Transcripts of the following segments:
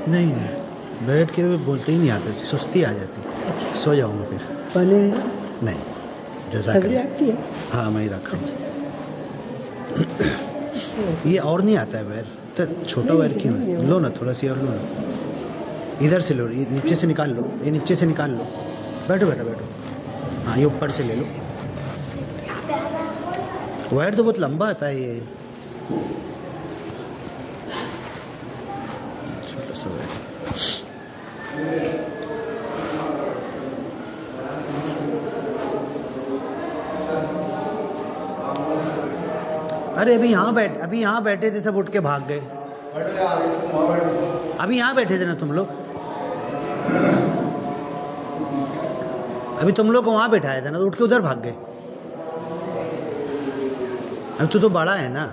نہیں بیٹھ کے بولتے ہی نہیں آتا، سستی آ جاتی، سو جاؤں گا پھر۔ نہیں جزاک اللہ۔ ہاں میں ہی رکھا ہوں۔ یہ اور نہیں آتا ہے وائر، چھوٹا وائر کیوں ہے؟ لو نا تھوڑا سی اور لو نا، ادھر سے لو، نیچے سے نکال لو، یہ نیچے سے نکال لو۔ بیٹھو بیٹھو بیٹھو، ہاں یہ اوپر سے لے لو۔ وائر تو بہت لمبا آتا ہے یہ، چھوٹا سا وائر۔ ارے ابھی یہاں بیٹھے تھے، سب اٹھ کے بھاگ گئے۔ ابھی یہاں بیٹھے تھے نا تم لوگ، ابھی تم لوگ کو وہاں بیٹھایا تھا نا، تو اٹھ کے ادھر بھاگ گئے۔ اب تو بڑا ہے نا۔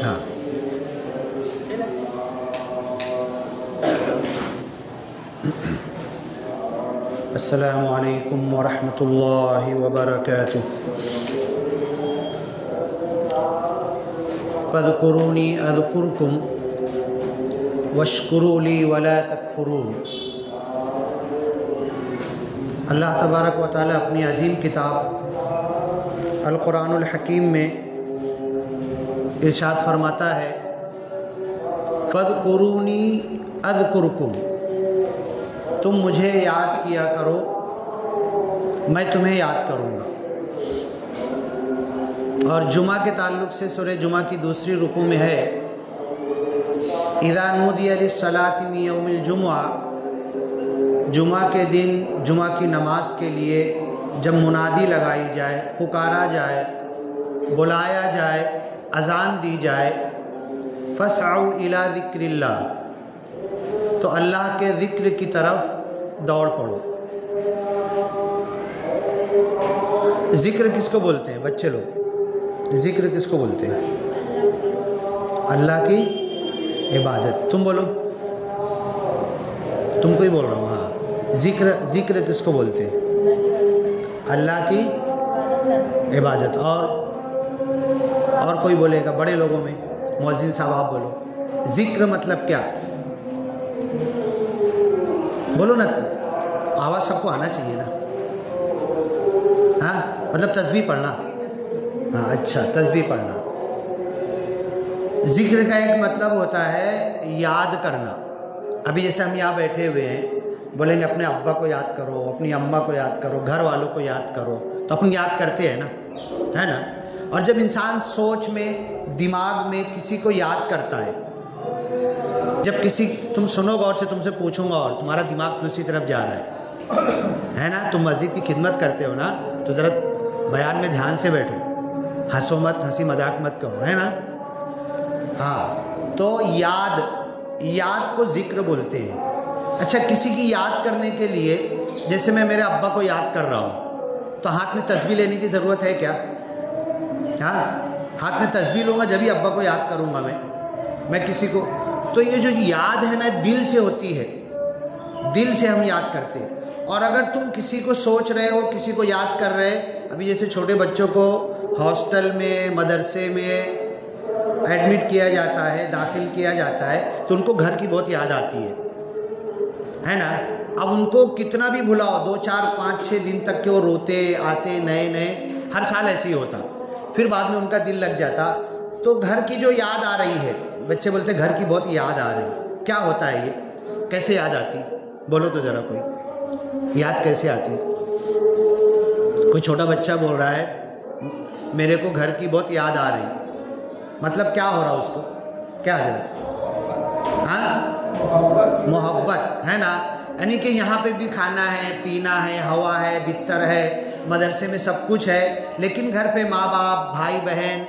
ہاں السلام علیکم ورحمۃ اللہ وبرکاتہ۔ فاذکرونی اذکرکم واشکروا لی ولا تکفرون۔ اللہ تبارک و تعالیٰ اپنی عظیم کتاب القرآن الحکیم میں ارشاد فرماتا ہے، فاذکرونی اذکرکم، تم مجھے یاد کیا کرو، میں تمہیں یاد کروں گا۔ اور جمعہ کے تعلق سے سورہ جمعہ کی دوسری رکوع میں ہے، اذا نودی للصلاۃ من یوم الجمعہ، جمعہ کے دن جمعہ کی نماز کے لیے جب منادی لگائی جائے، پکارا جائے، بلایا جائے، اذان دی جائے، فاسعوا الی ذکر اللہ، تو اللہ کے ذکر کی طرف دوڑ پڑو۔ ذکر کس کو بولتے ہیں بچے لوگ؟ ذکر کس کو بولتے ہیں؟ اللہ کی عبادت۔ تم بولو، تم کو ہی بول رہا ہوں۔ ہاں ذکر کس کو بولتے ہیں؟ اللہ کی عبادت۔ اور کوئی بولے گا بڑے لوگوں میں؟ مؤذن صاحب آپ بولو، ذکر مطلب کیا؟ بولو نا، آواز سب کو آنا چاہیے نا۔ ہاں مطلب تسبیح پڑھنا۔ ہاں اچھا، تسبیح پڑھنا۔ ذکر کا ایک مطلب ہوتا ہے یاد کرنا۔ ابھی جیسے ہم یہاں بیٹھے ہوئے ہیں، بولیں گے اپنے ابا کو یاد کرو، اپنی اماں کو یاد کرو، گھر والوں کو یاد کرو، تو اپن یاد کرتے ہیں نا، ہے نا۔ اور جب انسان سوچ میں، دماغ میں کسی کو یاد کرتا ہے، جب تم سنو غور سے، تم سے پوچھوں گا اور تمہارا دماغ دوسری طرف جا رہا ہے نا۔ تم مسجد کی خدمت کرتے ہو نا، تو ذرا بیان میں دھیان سے بیٹھو، ہنسو مت، ہنسی مذاق مت کرو، ہے نا۔ ہاں تو یاد کو ذکر بولتے ہیں۔ اچھا، کسی کی یاد کرنے کے لیے، جیسے میں میرے ابا کو یاد کر رہا ہوں، تو ہاتھ میں تسبیح لینے کی ضرورت ہے کیا؟ ہاں ہاتھ میں تسبیح لوں گا جبھی ابا کو یاد کروں گا میں کسی کو۔ تو یہ جو یاد ہے نا، دل سے ہوتی ہے، دل سے ہم یاد کرتے ہیں۔ اور اگر تم کسی کو سوچ رہے ہو، کسی کو یاد کر رہے، ابھی جیسے چھوٹے بچوں کو ہاسٹل میں، مدرسے میں ایڈمٹ کیا جاتا ہے، داخل کیا جاتا ہے، تو ان کو گھر کی بہت یاد آتی ہے نا۔ اب ان کو کتنا بھی بھلاؤ، 2 4 5 6 دن تک کہ وہ روتے آتے، نئے ہر سال ایسے ہی ہوتا، پھر بعد میں ان کا دل لگ جاتا۔ تو گھر کی جو یاد آ رہی ہے، بچے بولتے گھر کی بہت یاد آ رہی، کیا ہوتا ہے یہ؟ کیسے یاد آتی؟ بولو تو ذرا، کوئی یاد کیسے آتی؟ کوئی چھوٹا بچہ بول رہا ہے میرے کو گھر کی بہت یاد آ رہی، مطلب کیا ہو رہا اس کو؟ کیا حضرت؟ ہاں محبت، ہے نا۔ یعنی کہ یہاں پہ بھی کھانا ہے، پینا ہے، ہوا ہے، بستر ہے، مدرسے میں سب کچھ ہے، لیکن گھر پہ ماں باپ، بھائی بہن،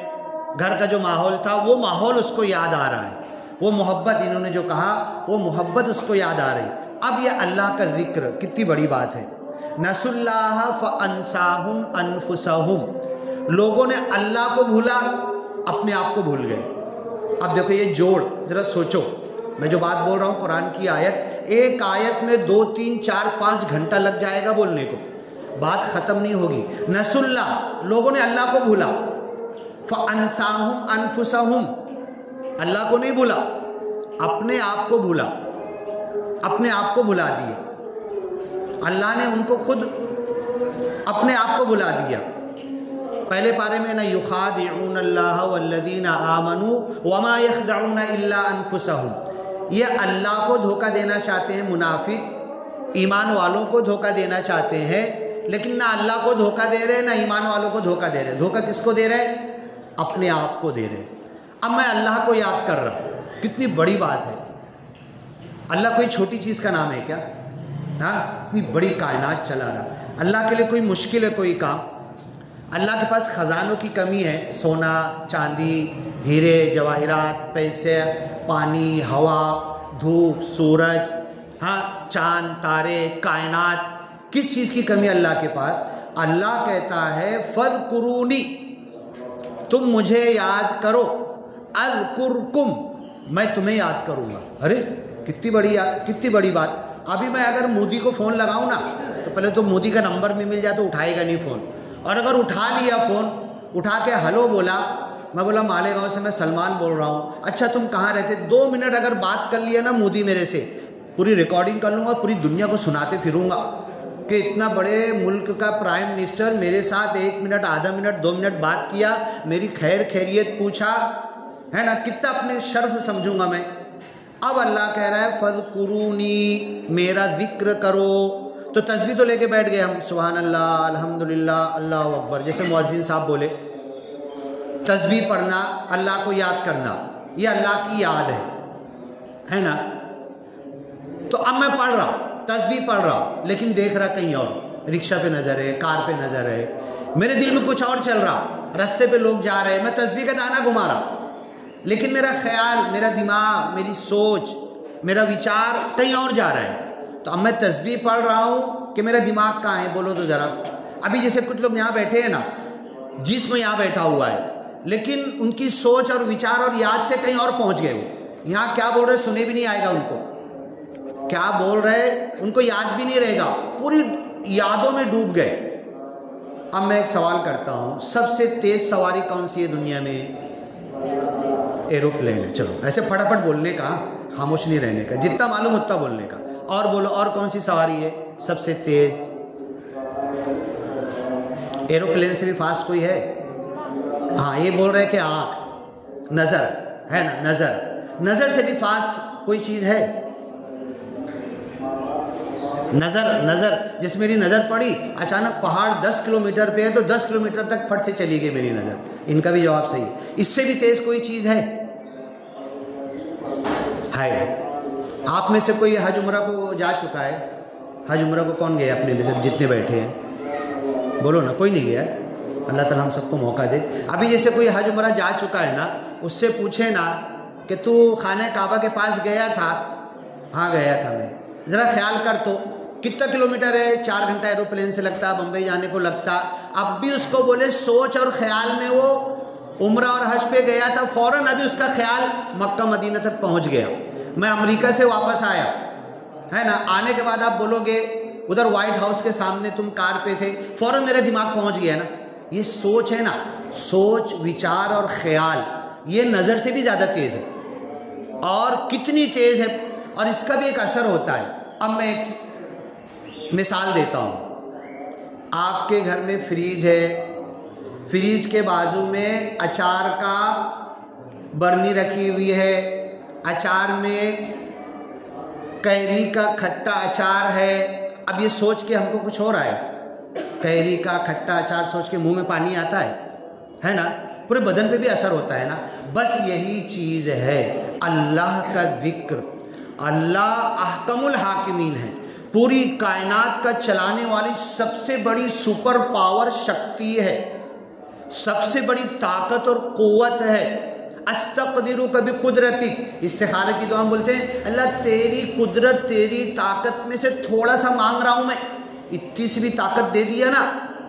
گھر کا جو ماحول تھا، وہ ماحول اس کو یاد آ رہا ہے، وہ محبت، انہوں نے جو کہا وہ محبت اس کو یاد آ رہی۔ اب یہ اللہ کا ذکر کتنی بڑی بات ہے۔ نسوا اللہ فانساہم انفسہم، لوگوں نے اللہ کو بھولا، اپنے آپ کو بھول گئے۔ اب دیکھو یہ جوڑ، ذرا سوچو، میں جو بات بول رہا ہوں قرآن کی آیت، ایک آیت میں 2 3 4 5 گھنٹہ لگ جائے گا بولنے کو، بات ختم نہیں ہوگی۔ نسوا اللہ، لوگوں نے اللہ کو بھولا، فانساہم انفسہم، اللہ کو نہیں بھولا، اپنے آپ کو بھولا، اپنے آپ کو بھلا دیے۔ اللہ نے ان کو خود اپنے آپ کو بھلا دیا۔ پہلے پارے میں نا یخادعون اللہ والذین آمنوا وما یخدعون الا انفسهم، یہ اللہ کو دھوکہ دینا چاہتے ہیں منافق، ایمان والوں کو دھوکہ دینا چاہتے ہیں، لیکن نہ اللہ کو دھوکہ دے رہے نہ ایمان والوں کو دھوکہ دے رہے۔ دھوکہ کس کو دے رہے؟ اپنے آپ کو دے رہے۔ اب میں اللہ کو یاد کر رہا ہوں، کتنی بڑی بات ہے۔ اللہ کوئی چھوٹی چیز کا نام ہے کیا؟ ہاں، اتنی بڑی کائنات چلا رہا۔ اللہ کے لیے کوئی مشکل ہے کوئی کام؟ اللہ کے پاس خزانوں کی کمی ہے، سونا چاندی ہیرے جواہرات پیسے پانی ہوا دھوپ سورج، ہاں چاند تارے کائنات، کس چیز کی کمی ہے اللہ کے پاس؟ اللہ کہتا ہے فَاذْكُرُونِی، تم مجھے یاد کرو، اذکرکم، میں تمہیں یاد کروں گا۔ ارے کتنی بڑی بات۔ ابھی میں اگر مودی کو فون لگاؤں نا تو پہلے تو مودی کا نمبر بھی مل جائے تو اٹھائے گا نہیں فون، اور اگر اٹھا لیا فون، اٹھا کے ہلو بولا، میں بولا مالیگاؤں سے میں سلمان بول رہا ہوں، اچھا تم کہاں رہتے، 2 منٹ اگر بات کر لیا نا مودی میرے سے، پوری ریکارڈنگ کر لوں گا، پوری دنیا کو سناتے پھروں گا کہ اتنا بڑے ملک کا پرائم منسٹر میرے ساتھ 1 منٹ آدھا منٹ 2 منٹ بات کیا، میری خیر خیریت پوچھا، ہے نا، کتنا اپنے شرف سمجھوں گا میں۔ اب اللہ کہہ رہا ہے فَاذْكُرُونِی، میرا ذکر کرو۔ تو تسبیح تو لے کے بیٹھ گئے ہم، سبحان اللہ الحمدللہ اللہ اکبر، جیسے مؤذن صاحب بولے۔ تسبیح پڑھنا، اللہ کو یاد کرنا، یہ اللہ کی یاد ہے نا۔ تو اب میں پڑھ رہا، تسبیح پڑھ رہا، لیکن دیکھ رہا کہیں اور، رکشہ پہ نظر ہے، کار پہ نظر ہے، میرے دل میں کچھ اور چل رہا، رستے پہ لوگ جا رہے ہیں، میں تسبیح کا دانہ گھما رہا، لیکن میرا خیال، میرا دماغ، میری سوچ، میرا وچار کہیں اور جا رہا ہے۔ تو اب میں تسبیح پڑھ رہا ہوں کہ میرا دماغ کہاں ہے، بولو تو ذرا۔ ابھی جیسے کچھ لوگ یہاں بیٹھے ہیں نا، جسم یہاں بیٹھا ہوا ہے، لیکن ان کی سوچ اور وچار اور یاد سے کہیں اور پہنچ گئے ہو، یہاں کیا بول رہے سنے بھی نہیں آئے گا ان کو، کیا بول رہے ان کو یاد بھی نہیں رہے گا، پوری یادوں میں ڈوب گئے۔ اب میں ایک سوال کرتا ہوں، سب سے تیز سواری کون سی ہے دنیا میں؟ ایروپلین ہے۔ چلو ایسے پھٹافٹ بولنے کا، خاموش نہیں رہنے کا، جتنا معلوم اتنا بولنے کا۔ اور بولو، اور کون سی سواری ہے سب سے تیز؟ ایروپلین سے بھی فاسٹ کوئی ہے؟ ہاں، یہ بول رہے کہ آنکھ، نظر ہے نا، نظر سے بھی فاسٹ کوئی چیز ہے؟ نظر جس میری نظر پڑی، اچانک پہاڑ 10 کلومیٹر پہ ہے تو 10 کلومیٹر تک پھٹ سے چلی گئی میری نظر۔ ان کا بھی جواب صحیح ہے۔ اس سے بھی تیز کوئی چیز ہے؟ آپ میں سے کوئی حج عمرہ کو جا چکا ہے؟ حج عمرہ کو کون گیا اپنے میں سے جتنے بیٹھے ہیں؟ بولو نا، کوئی نہیں گیا؟ اللہ تعالیٰ ہم سب کو موقع دے۔ ابھی جیسے کوئی حج عمرہ جا چکا ہے نا، اس سے پوچھے نا کہ تو خانہ کعبہ کے پاس گیا تھا؟ ہاں گیا تھا میں۔ ذرا خیال کر تو کتنا کلومیٹر ہے؟ 4 گھنٹہ ایروپلین سے لگتا، بمبئی جانے کو لگتا۔ اب بھی اس کو بولے سوچ اور خیال میں وہ عمرہ اور حج پہ گیا تھا، فوراً ابھی اس کا خیال مکہ مدینہ تک پہنچ گیا۔ میں امریکہ سے واپس آیا، ہے نا، آنے کے بعد آپ بولو گے ادھر وائٹ ہاؤس کے سامنے تم کار پہ تھے، فوراً میرا دماغ پہنچ گیا نا۔ یہ سوچ ہے نا، سوچ وچار اور خیال، یہ نظر سے بھی زیادہ تیز ہے۔ اور کتنی تیز ہے، اور اس کا بھی ایک اثر ہوتا ہے۔ اب میں ایک مثال دیتا ہوں۔ آپ کے گھر میں فریج ہے، فریج کے بازو میں اچار کا برنی رکھی ہوئی ہے، اچار میں کیری کا کھٹا اچار ہے۔ اب یہ سوچ کے ہم کو کچھ ہو رہا ہے، کیری کا کھٹا اچار سوچ کے منہ میں پانی آتا ہے نا، پورے بدن پہ بھی اثر ہوتا ہے نا۔ بس یہی چیز ہے اللہ کا ذکر۔ اللہ احکم الحاکمین ہے، پوری کائنات کا چلانے والی سب سے بڑی سپر پاور شکتی ہے، سب سے بڑی طاقت اور قوت ہے۔ استقدرک بقدرتک، استخارہ کی دعا ہم بولتے ہیں اللہ تیری قدرت تیری طاقت میں سے تھوڑا سا مانگ رہا ہوں میں، اتنی سی بھی طاقت دے دیا نا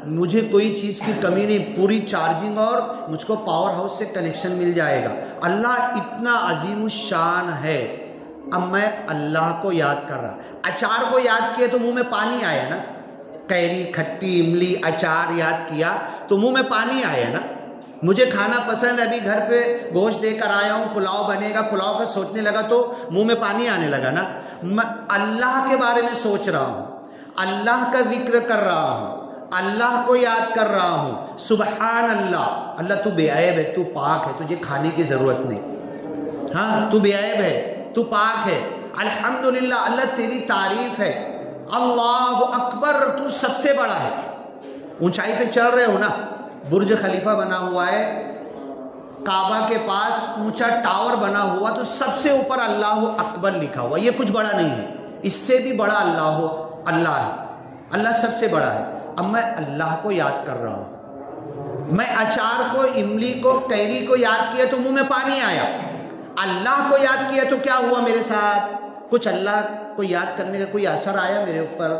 مجھے کوئی چیز کی کمی نہیں، پوری چارجنگ اور مجھ کو پاور ہاؤس سے کنیکشن مل جائے گا۔ اللہ اتنا عظیم الشان ہے۔ اب میں اللہ کو یاد کر رہا، اچار کو یاد کیا تو منہ میں پانی آیا نا، کیری کھٹی املی اچار یاد کیا تو منہ میں پانی آیا نا۔ مجھے کھانا پسند ہے، ابھی گھر پہ گوشت دے کر آیا ہوں، پلاؤ بنے گا، پلاؤ کا سوچنے لگا تو منہ میں پانی آنے لگا نا. میں اللہ کے بارے میں سوچ رہا ہوں، اللہ کا ذکر کر رہا ہوں، اللہ کو یاد کر رہا ہوں. سبحان اللہ، اللہ تو بے عیب ہے، تو پاک ہے، تجھے کھانے کی ضرورت نہیں. ہاں تو بے عیب ہے، تو پاک ہے. الحمدللہ، اللہ تیری تعریف ہے. اللہ اکبر، تو سب سے بڑا ہے. اونچائی پہ چڑھ رہے ہو نا، برج خلیفہ بنا ہوا ہے، کعبہ کے پاس اونچا ٹاور بنا ہوا، تو سب سے اوپر اللہ اکبر لکھا ہوا. یہ کچھ بڑا نہیں ہے، اس سے بھی بڑا اللہ ہے. اللہ سب سے بڑا ہے. اب میں اللہ کو یاد کر رہا ہوں. میں اچار کو، املی کو، کیری کو یاد کیا تو منہ میں پانی آیا. اللہ کو یاد کیا تو کیا ہوا میرے ساتھ؟ کچھ اللہ کو یاد کرنے کا کوئی اثر آیا میرے اوپر؟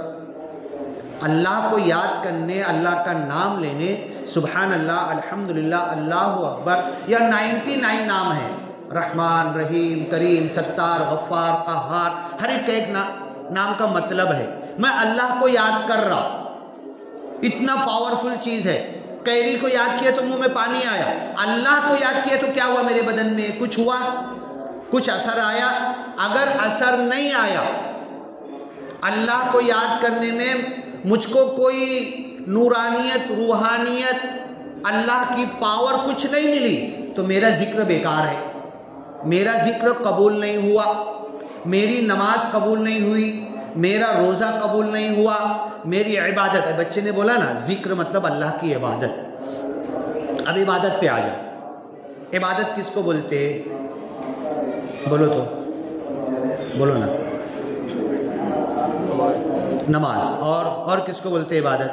اللہ کو یاد کرنے، اللہ کا نام لینے، سبحان اللہ، الحمدللہ، اللہ اکبر، یا 99 نام ہیں، رحمان، رحیم، کریم، ستار، غفار، قہار. ہر ایک نام کا مطلب ہے. میں اللہ کو یاد کر رہا، اتنا پاورفل چیز ہے. کیری کو یاد کیا تو منہ میں پانی آیا. اللہ کو یاد کیا تو کیا ہوا میرے بدن میں؟ کچھ ہوا؟ کچھ اثر آیا؟ اگر اثر نہیں آیا، اللہ کو یاد کرنے میں مجھ کو کوئی نورانیت، روحانیت، اللہ کی پاور کچھ نہیں ملی، تو میرا ذکر بیکار ہے، میرا ذکر قبول نہیں ہوا، میری نماز قبول نہیں ہوئی، میرا روزہ قبول نہیں ہوا، میری عبادت ہے. بچے نے بولا نا، ذکر مطلب اللہ کی عبادت. اب عبادت پہ آ جائے. عبادت کس کو بولتے؟ بولو تو، بولو نا. نماز. اور کس کو بولتے عبادت؟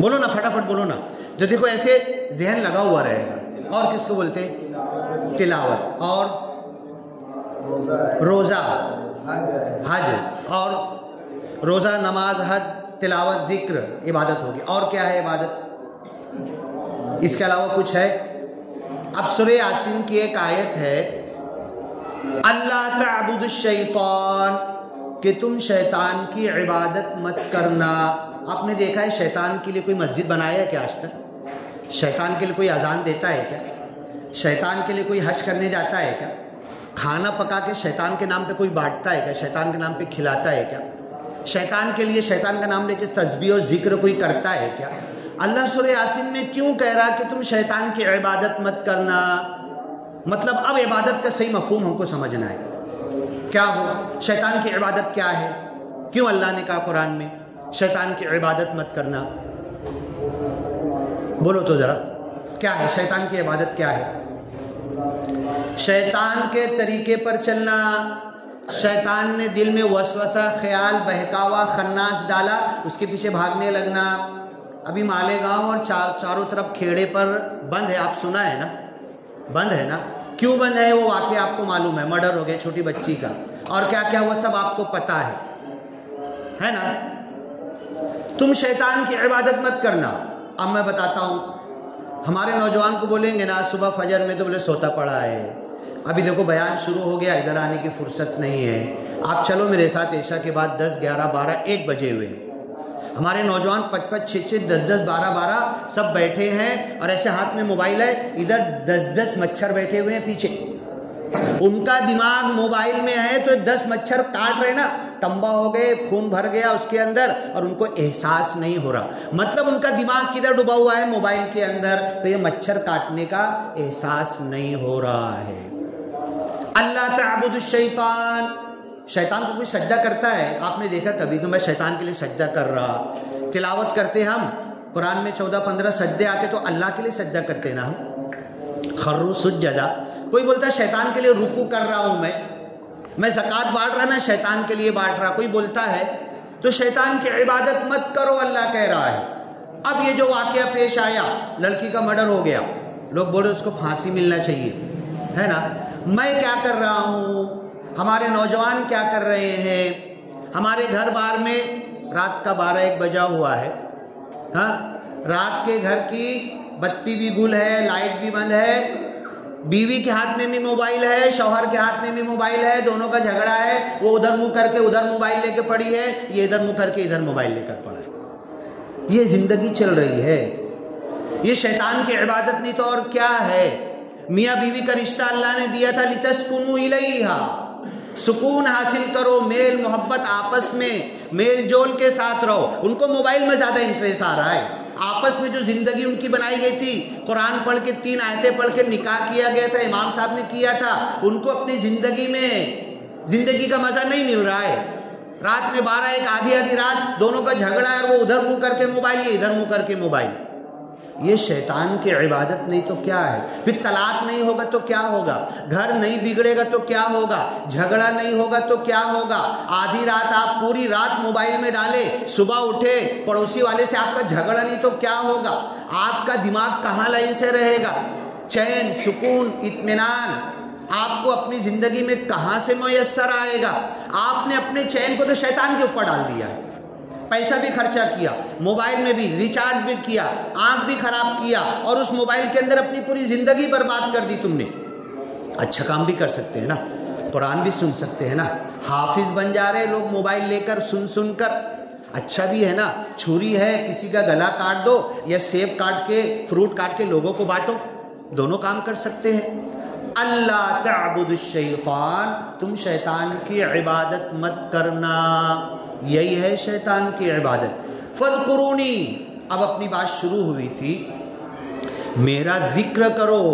بولو نا، پھٹافٹ بولو نا. جو دیکھو ایسے ذہن لگا ہوا رہے گا. اور کس کو بولتے؟ تلاوت. اور روزہ، حج. اور روزہ، نماز، حج، تلاوت، ذکر، عبادت ہوگی. اور کیا ہے عبادت؟ اس کے علاوہ کچھ ہے؟ اب سورہ یاسین کی ایک آیت ہے، اللہ تعبد الشیطان، کہ تم شیطان کی عبادت مت کرنا. آپ نے دیکھا ہے شیطان کے لیے کوئی مسجد بنایا ہے کیا آج تک؟ شیطان کے لیے کوئی اذان دیتا ہے کیا؟ شیطان کے لیے کوئی حج کرنے جاتا ہے کیا؟ کھانا پکا کے شیطان کے نام پہ کوئی بانٹتا ہے کیا؟ شیطان کے نام پہ کھلاتا ہے کیا؟ شیطان کے لیے، شیطان کا نام لے کے تسبیح اور ذکر کوئی کرتا ہے کیا؟ اللہ سورہ یاسین میں کیوں کہہ رہا کہ تم شیطان کی عبادت مت کرنا؟ مطلب اب عبادت کا صحیح مفہوم ہم کو سمجھنا ہے. کیا ہو شیطان کی عبادت کیا ہے؟ کیوں اللہ نے کہا قرآن میں شیطان کی عبادت مت کرنا؟ بولو تو ذرا، کیا ہے شیطان کی عبادت؟ کیا ہے؟ شیطان کے طریقے پر چلنا. شیطان نے دل میں وسوسہ، خیال، بہکاوا، خناس ڈالا، اس کے پیچھے بھاگنے لگنا. ابھی مالیگاؤں اور چاروں طرف کھیڑے پر بند ہے. آپ سنا ہے نا، بند ہے نا. کیوں بند ہے؟ وہ واقعہ آپ کو معلوم ہے، مرڈر ہو گیا چھوٹی بچی کا، اور کیا کیا ہوا سب آپ کو پتہ ہے نا. تم شیطان کی عبادت مت کرنا. اب میں بتاتا ہوں، ہمارے نوجوان کو بولیں گے نا صبح فجر میں تو بولے سوتا پڑا ہے، ابھی دیکھو بیان شروع ہو گیا، ادھر آنے کی فرصت نہیں ہے. آپ چلو میرے ساتھ عشاء کے بعد 10، 11، 12، 1 بجے ہوئے. ہمارے نوجوان 5، 6، 10، 12 سب بیٹھے ہیں، اور ایسے ہاتھ میں موبائل ہے، ادھر 10 مچھر بیٹھے ہوئے ہیں پیچھے. ان کا دماغ موبائل میں ہے تو 10 مچھر کاٹ رہے نا، تمبا ہو گئے، خون بھر گیا اس کے اندر، اور ان کو احساس نہیں ہو رہا. مطلب ان کا دماغ کدھر ڈوبا ہوا ہے؟ موبائل کے اندر. تو یہ مچھر کاٹنے کا احساس نہیں ہو رہا ہے. اللہ تعبد الشیطان، شیطان کو کوئی سجدہ کرتا ہے؟ آپ نے دیکھا کبھی کہ میں شیطان کے لیے سجدہ کر رہا؟ تلاوت کرتے ہم، قرآن میں 14-15 سجدے آتے تو اللہ کے لیے سجدہ کرتے نا ہم. خروا سجدا. کوئی بولتا ہے شیطان کے لیے رکوع کر رہا ہوں میں زکوٰۃ بانٹ رہا، میں شیطان کے لیے بانٹ رہا. کوئی بولتا ہے تو شیطان کی عبادت مت کرو، اللہ کہہ رہا ہے. اب یہ جو واقعہ پیش آیا، لڑکی کا مرڈر ہو گیا، لوگ بولے اس کو پھانسی ملنا چاہیے، ہے نا. میں کیا کر رہا ہوں، ہمارے نوجوان کیا کر رہے ہیں؟ ہمارے گھر بار میں رات کا 12-1 بجا ہوا ہے، ہاں، رات کے گھر کی بتی بھی گل ہے، لائٹ بھی بند ہے، بیوی کے ہاتھ میں بھی موبائل ہے، شوہر کے ہاتھ میں بھی موبائل ہے، دونوں کا جھگڑا ہے. وہ ادھر منہ کر کے ادھر موبائل لے کے پڑی ہے، یہ ادھر منہ کر کے ادھر موبائل لے کر پڑا ہے. یہ زندگی چل رہی ہے. یہ شیطان کی عبادت نہیں تو اور کیا ہے؟ میاں بیوی کا رشتہ اللہ نے دیا تھا لِتَسْكُنُوا إِلَيْهَا، سکون حاصل کرو، میل محبت آپس میں میل جول کے ساتھ رہو۔ ان کو موبائل میں زیادہ انٹریسٹ آ رہا ہے۔ آپس میں جو زندگی ان کی بنائی گئی تھی، قرآن پڑھ کے 3 آیتیں پڑھ کے نکاح کیا گیا تھا، امام صاحب نے کیا تھا، ان کو اپنی زندگی میں زندگی کا مزہ نہیں مل رہا ہے۔ رات میں 12-1 آدھی رات دونوں کا جھگڑا ہے، اور وہ ادھر منہ کر کے موبائل، یہ ادھر منہ کر کے موبائل۔ یہ شیطان کی عبادت نہیں تو کیا ہے؟ پھر طلاق نہیں ہوگا تو کیا ہوگا؟ گھر نہیں بگڑے گا تو کیا ہوگا؟ جھگڑا نہیں ہوگا تو کیا ہوگا؟ آدھی رات آپ پوری رات موبائل میں ڈالے، صبح اٹھے پڑوسی والے سے آپ کا جھگڑا نہیں تو کیا ہوگا؟ آپ کا دماغ کہاں لائن سے رہے گا؟ چین، سکون، اطمینان آپ کو اپنی زندگی میں کہاں سے میسر آئے گا؟ آپ نے اپنے چین کو تو شیطان کے اوپر ڈال دیا ہے۔ پیسہ بھی خرچہ کیا، موبائل میں بھی ریچارج بھی کیا، آنکھ بھی خراب کیا، اور اس موبائل کے اندر اپنی پوری زندگی برباد کر دی تم نے۔ اچھا کام بھی کر سکتے ہیں نا، قرآن بھی سن سکتے ہیں نا، حافظ بن جا رہے لوگ موبائل لے کر سن کر۔ اچھا بھی ہے نا، چھری ہے کسی کا گلا کاٹ دو، یا سیب کاٹ کے فروٹ کاٹ کے لوگوں کو بانٹو، دونوں کام کر سکتے ہیں۔ اللہ تعبد الشیطان، تم شیطان کی عبادت مت کرنا، یہی ہے شیطان کی عبادت۔ فاذکرونی، اب اپنی بات شروع ہوئی تھی، میرا ذکر کرو،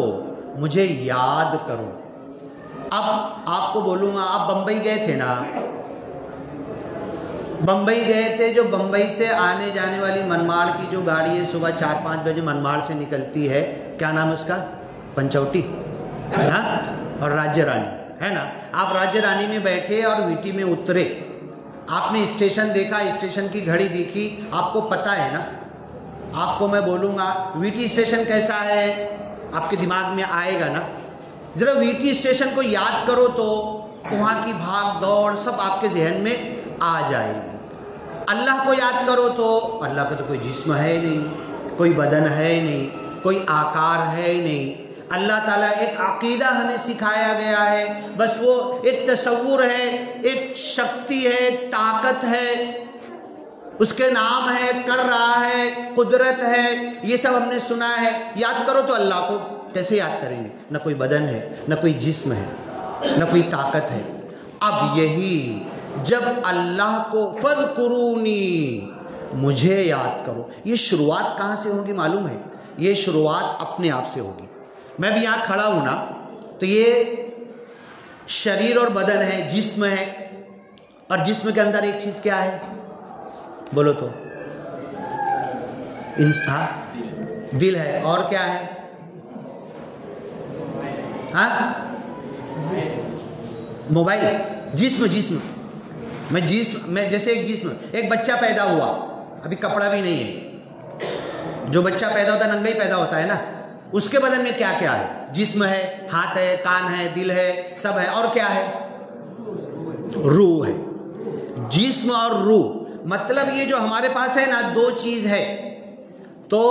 مجھے یاد کرو۔ اب آپ کو بولوں گا، آپ بمبئی گئے تھے نا، بمبئی گئے تھے، جو بمبئی سے آنے جانے والی منماڑ کی جو گاڑی ہے، صبح 4-5 بجے منماڑ سے نکلتی ہے، کیا نام ہے اس کا؟ پنچوٹی، ہاں، اور راجیہ رانی ہے نا۔ آپ راجیہ رانی میں بیٹھے اور ویٹی میں اترے، آپ نے اسٹیشن دیکھا، اسٹیشن کی گھڑی دیکھی، آپ کو پتہ ہے نا، آپ کو میں بولوں گا ویٹی اسٹیشن کیسا ہے، آپ کے دماغ میں آئے گا نا۔ ذرا ویٹی اسٹیشن کو یاد کرو تو وہاں کی بھاگ دوڑ سب آپ کے ذہن میں آ جائے گی۔ اللہ کو یاد کرو تو اللہ کا تو کوئی جسم ہے نہیں، کوئی بدن ہے نہیں، کوئی آکار ہے نہیں۔ اللہ تعالیٰ ایک عقیدہ ہمیں سکھایا گیا ہے، بس وہ ایک تصور ہے، ایک شکتی ہے، ایک طاقت ہے، اس کے نام ہے، کر رہا ہے، قدرت ہے، یہ سب ہم نے سنا ہے۔ یاد کرو تو اللہ کو کیسے یاد کریں گے؟ نہ کوئی بدن ہے، نہ کوئی جسم ہے، نہ کوئی طاقت ہے۔ اب یہی جب اللہ کو فاذکرونی، مجھے یاد کرو، یہ شروعات کہاں سے ہوگی معلوم ہے؟ یہ شروعات اپنے آپ سے ہوگی۔ میں بھی یہاں کھڑا ہوں نا، تو یہ شریر اور بدن ہے، جسم ہے، اور جسم کے اندر ایک چیز کیا ہے بولو تو؟ دل ہے، اور کیا ہے؟ ہاں، موبائل، جسم میں جیسے ایک جسم، ایک بچہ پیدا ہوا، ابھی کپڑا بھی نہیں ہے، جو بچہ پیدا ہوتا ہے ننگا ہی پیدا ہوتا ہے نا، اس کے بدن میں کیا کیا ہے؟ جسم ہے، ہاتھ ہے، کان ہے، دل ہے، سب ہے، اور کیا ہے؟ روح ہے۔ جسم اور روح، مطلب یہ جو ہمارے پاس ہے نا، 2 چیز ہے۔ تو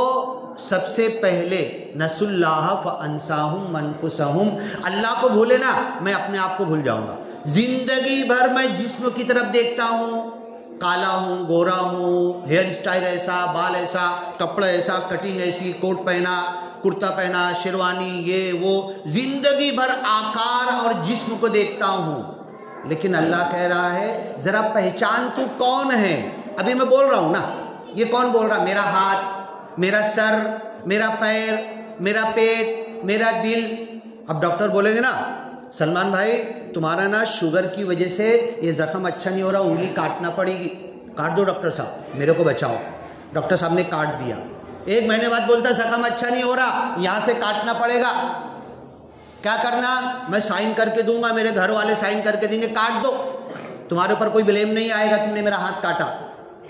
سب سے پہلے نسوا اللہ فانساہم انفسہم، اللہ کو بھولے نا، میں اپنے آپ کو بھول جاؤں گا۔ زندگی بھر میں جسم کی طرف دیکھتا ہوں، کالا ہوں، گورا ہوں، ہیئر اسٹائل ایسا، بال ایسا، کپڑا ایسا، کٹنگ ایسی، کوٹ پہنا، کرتا پہنا، شیروانی، یہ وہ، زندگی بھر آکار اور جسم کو دیکھتا ہوں۔ لیکن اللہ کہہ رہا ہے ذرا پہچان تو کون ہے؟ ابھی میں بول رہا ہوں نا، یہ کون بول رہا؟ میرا ہاتھ، میرا سر، میرا پیر، میرا پیٹ، میرا دل۔ اب ڈاکٹر بولیں گے نا، سلمان بھائی تمہارا نا شوگر کی وجہ سے یہ زخم اچھا نہیں ہو رہا، انگلی کاٹنا پڑے گی۔ کاٹ دو ڈاکٹر صاحب، میرے کو بچاؤ۔ ڈاکٹر صاحب نے کاٹ دیا، 1 مہینے بعد بولتا زخم اچھا نہیں ہو رہا، یہاں سے کاٹنا پڑے گا۔ کیا کرنا؟ میں سائن کر کے دوں گا، میرے گھر والے سائن کر کے دیں گے، کاٹ دو، تمہارے اوپر کوئی بلیم نہیں آئے گا، تم نے میرا ہاتھ کاٹا،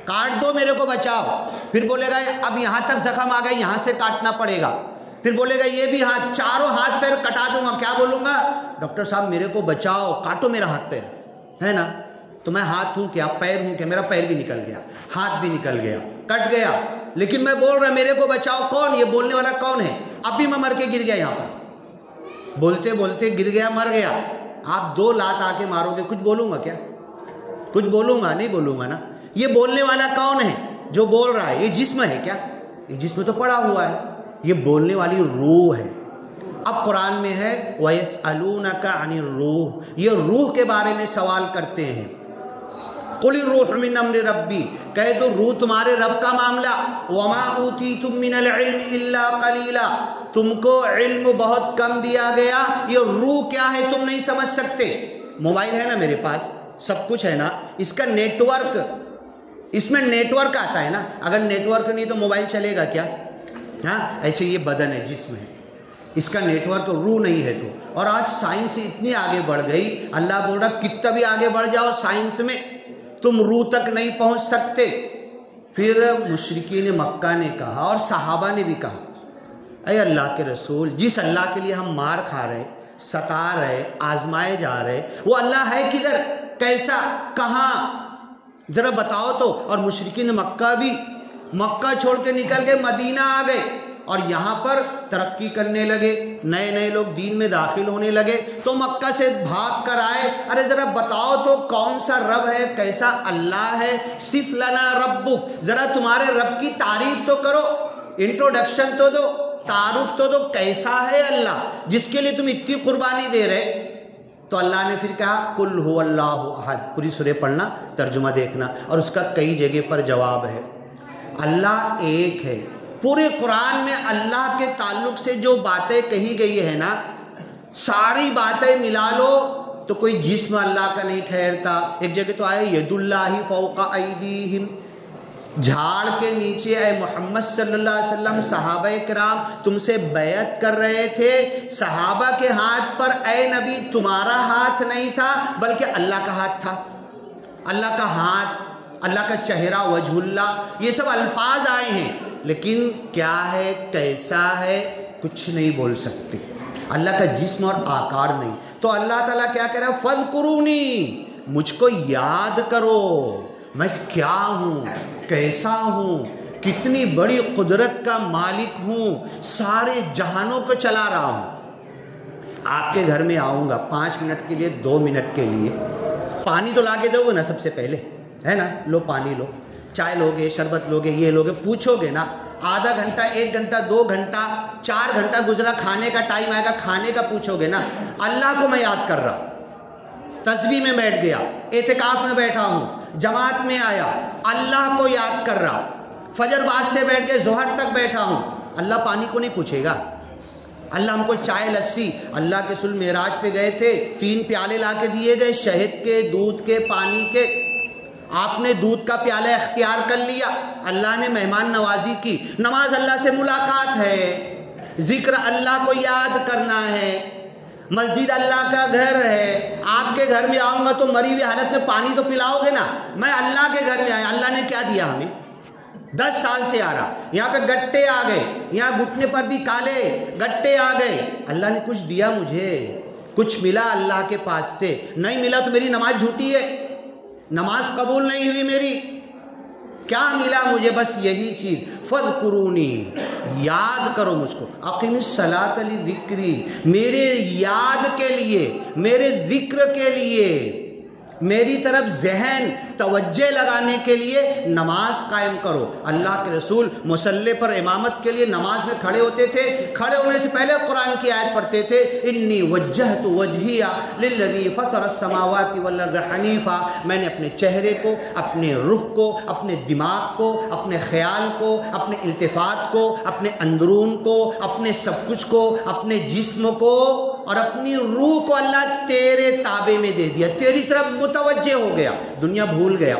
کاٹ دو، میرے کو بچاؤ۔ پھر بولے گا اب یہاں تک زخم آ گیا، یہاں سے کاٹنا پڑے گا۔ پھر بولے گا یہ بھی ہاتھ، چاروں ہاتھ پیر کٹا دوں گا۔ کیا بولوں گا؟ ڈاکٹر صاحب میرے کو بچاؤ، کاٹو میرا ہاتھ پیر، ہے نا؟ تو میں ہاتھ ہوں کیا، پیر ہوں کیا؟ میرا پیر بھی نکل گیا، ہاتھ بھی نکل گیا، کٹ گیا، لیکن میں بول رہا میرے کو بچاؤ، کون؟ یہ بولنے والا کون ہے؟ اب بھی میں مر کے گر گیا یہاں پر، بولتے بولتے گر گیا، مر گیا۔ آپ 2 لات آ کے مارو گے، کچھ بولوں گا کیا؟ کچھ بولوں گا؟ نہیں بولوں گا نا۔ یہ بولنے والا کون ہے جو بول رہا ہے؟ یہ جسم ہے کیا؟ یہ جسم تو پڑا ہوا ہے، یہ بولنے والی روح ہے۔ اب قرآن میں ہے وَيَسْأَلُونَكَ عَنِ الرُّوحِ، یہ روح کے بارے میں سوال کرتے ہیں۔ قُلِ الرُّوحُ مِنْ أَمْرِ رَبِّي، کہہ دو روح تمہارے رب کا معاملہ۔ وَمَا أُوتِيتُم مِّنَ الْعِلْمِ إِلَّا قَلِيلًا، تم کو علم بہت کم دیا گیا۔ یہ روح کیا ہے تم نہیں سمجھ سکتے۔ موبائل ہے نا میرے پاس، سب کچھ ہے نا، اس کا نیٹ ورک، اس میں نیٹ ورک آتا ہے نا، اگر نیٹ ورک نہیں تو موبائل چلے گا کیا؟ ہاں، ایسے یہ بدن ہے، جسم ہے، اس کا نیٹ ورک روح نہیں ہے تو۔ اور آج سائنس اتنی آگے بڑھ گئی، اللہ بول رہا کتنا بھی آگے بڑھ جاؤ سائنس میں، تم روح تک نہیں پہنچ سکتے۔ پھر مشرکین مکہ نے کہا اور صحابہ نے بھی کہا اے اللہ کے رسول، جس اللہ کے لیے ہم مار کھا رہے، ستا رہے، آزمائے جا رہے، وہ اللہ ہے کدھر، کیسا، کہاں، ذرا بتاؤ تو۔ اور مشرکین مکہ بھی مکہ چھوڑ کے نکل کے مدینہ آ گئے اور یہاں پر ترقی کرنے لگے، نئے نئے لوگ دین میں داخل ہونے لگے، تو مکہ سے بھاگ کر آئے، ارے ذرا بتاؤ تو کون سا رب ہے، کیسا اللہ ہے، صف لنا ربک، ذرا تمہارے رب کی تعریف تو کرو، انٹروڈکشن تو دو، تعارف تو دو، کیسا ہے اللہ جس کے لیے تم اتنی قربانی دے رہے۔ تو اللہ نے پھر کہا قل هو اللہ احد، پوری سورہ پڑھنا، ترجمہ دیکھنا، اور اس کا کئی جگہ پر جواب ہے۔ اللہ ایک ہے۔ پورے قرآن میں اللہ کے تعلق سے جو باتیں کہی گئی ہے نا، ساری باتیں ملا لو تو کوئی جسم اللہ کا نہیں ٹھہرتا۔ ایک جگہ تو آئے ید اللہ فوق ایدیہم، جھاڑ کے نیچے اے محمد صلی اللہ علیہ وسلم صحابہ کرام تم سے بیعت کر رہے تھے، صحابہ کے ہاتھ پر اے نبی تمہارا ہاتھ نہیں تھا بلکہ اللہ کا ہاتھ تھا، اللہ کا ہاتھ، اللہ کا چہرہ، وجہ اللہ، یہ سب الفاظ آئے ہیں، لیکن کیا ہے، کیسا ہے، کچھ نہیں بول سکتے۔ اللہ کا جسم اور آکار نہیں۔ تو اللہ تعالیٰ کیا کہہ رہا ہے، فَاذْكُرُونِی، مجھ کو یاد کرو، میں کیا ہوں، کیسا ہوں، کتنی بڑی قدرت کا مالک ہوں، سارے جہانوں کو چلا رہا ہوں۔ آپ کے گھر میں آؤں گا 5 منٹ کے لیے، 2 منٹ کے لیے، پانی تو لا کے دو گے نا سب سے پہلے، ہے نا، لو پانی لو، چائے لوگے، شربت لوگے، یہ لوگے، پوچھو گے نا، آدھا گھنٹہ، 1 گھنٹہ، 2 گھنٹہ، 4 گھنٹہ گزرا، کھانے کا ٹائم آئے گا، کھانے کا پوچھو گے نا۔ اللہ کو میں یاد کر رہا، تسبیح میں بیٹھ گیا، اعتکاف میں بیٹھا ہوں، جماعت میں آیا، اللہ کو یاد کر رہا، فجر بعد سے بیٹھ کے ظہر تک بیٹھا ہوں، اللہ پانی کو نہیں پوچھے گا؟ اللہ ہم کو چائے لسی، اللہ کے رسول معراج پہ گئے تھے، 3 پیالے لا کے دیے گئے، شہد کے، دودھ کے، پانی کے، آپ نے دودھ کا پیالہ اختیار کر لیا، اللہ نے مہمان نوازی کی۔ نماز اللہ سے ملاقات ہے، ذکر اللہ کو یاد کرنا ہے، مسجد اللہ کا گھر ہے۔ آپ کے گھر میں آؤں گا تو مری ہوئی حالت میں پانی تو پلاؤ گے نا، میں اللہ کے گھر میں آیا، اللہ نے کیا دیا ہمیں؟ 10 سال سے آ رہا، یہاں پہ گٹے آ گئے، یہاں گھٹنے پر بھی کالے گٹے آ گئے، اللہ نے کچھ دیا مجھے، کچھ ملا اللہ کے پاس سے؟ نہیں ملا تو میری نماز جھوٹی ہے، نماز قبول نہیں ہوئی میری۔ کیا ملا مجھے؟ بس یہی چیز، فَاذْكُرُونِی، یاد کرو مجھ کو، اقم الصلاۃ لذکری، میرے یاد کے لیے، میرے ذکر کے لیے، میری طرف ذہن توجہ لگانے کے لیے نماز قائم کرو۔ اللہ کے رسول مصلی پر امامت کے لیے نماز میں کھڑے ہوتے تھے، کھڑے ہونے سے پہلے قرآن کی آیت پڑھتے تھے، انی وجہت وجہی للذی فطر السماوات والارض حنیفا، میں نے اپنے چہرے کو، اپنے رخ کو، اپنے دماغ کو، اپنے خیال کو، اپنے التفات کو، اپنے اندرون کو، اپنے سب کچھ کو، اپنے جسم کو اور اپنی روح کو اللہ تیرے تابع میں دے دیا، تیری طرف متوجہ ہو گیا، دنیا بھول گیا،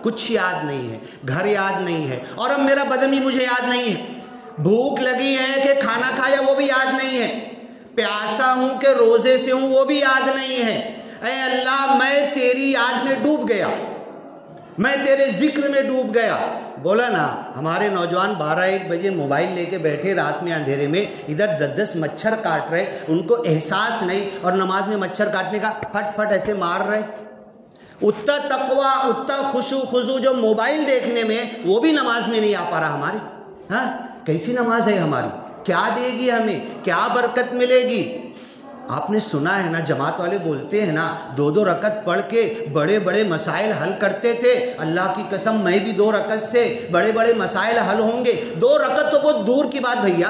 کچھ یاد نہیں ہے، گھر یاد نہیں ہے، اور اب میرا بدن بھی مجھے یاد نہیں ہے، بھوک لگی ہے کہ کھانا کھایا وہ بھی یاد نہیں ہے، پیاسا ہوں کہ روزے سے ہوں وہ بھی یاد نہیں ہے۔ اے اللہ میں تیری یاد میں ڈوب گیا، میں تیرے ذکر میں ڈوب گیا۔ بولا نا، ہمارے نوجوان 12-1 بجے موبائل لے کے بیٹھے رات میں اندھیرے میں، ادھر 10 مچھر کاٹ رہے، ان کو احساس نہیں، اور نماز میں مچھر کاٹنے کا پھٹ پھٹ ایسے مار رہے۔ اتنا تقویٰ، اتنا خشوع خضوع جو موبائل دیکھنے میں، وہ بھی نماز میں نہیں آ پا رہا ہمارے۔ ہاں، کیسی نماز ہے ہماری؟ کیا دے گی ہمیں؟ کیا برکت ملے گی؟ آپ نے سنا ہے نا، جماعت والے بولتے ہیں نا، 2 رکعت پڑھ کے بڑے بڑے مسائل حل کرتے تھے۔ اللہ کی قسم میں بھی 2 رکعت سے بڑے بڑے مسائل حل ہوں گے۔ 2 رکعت تو بہت دور کی بات بھیا،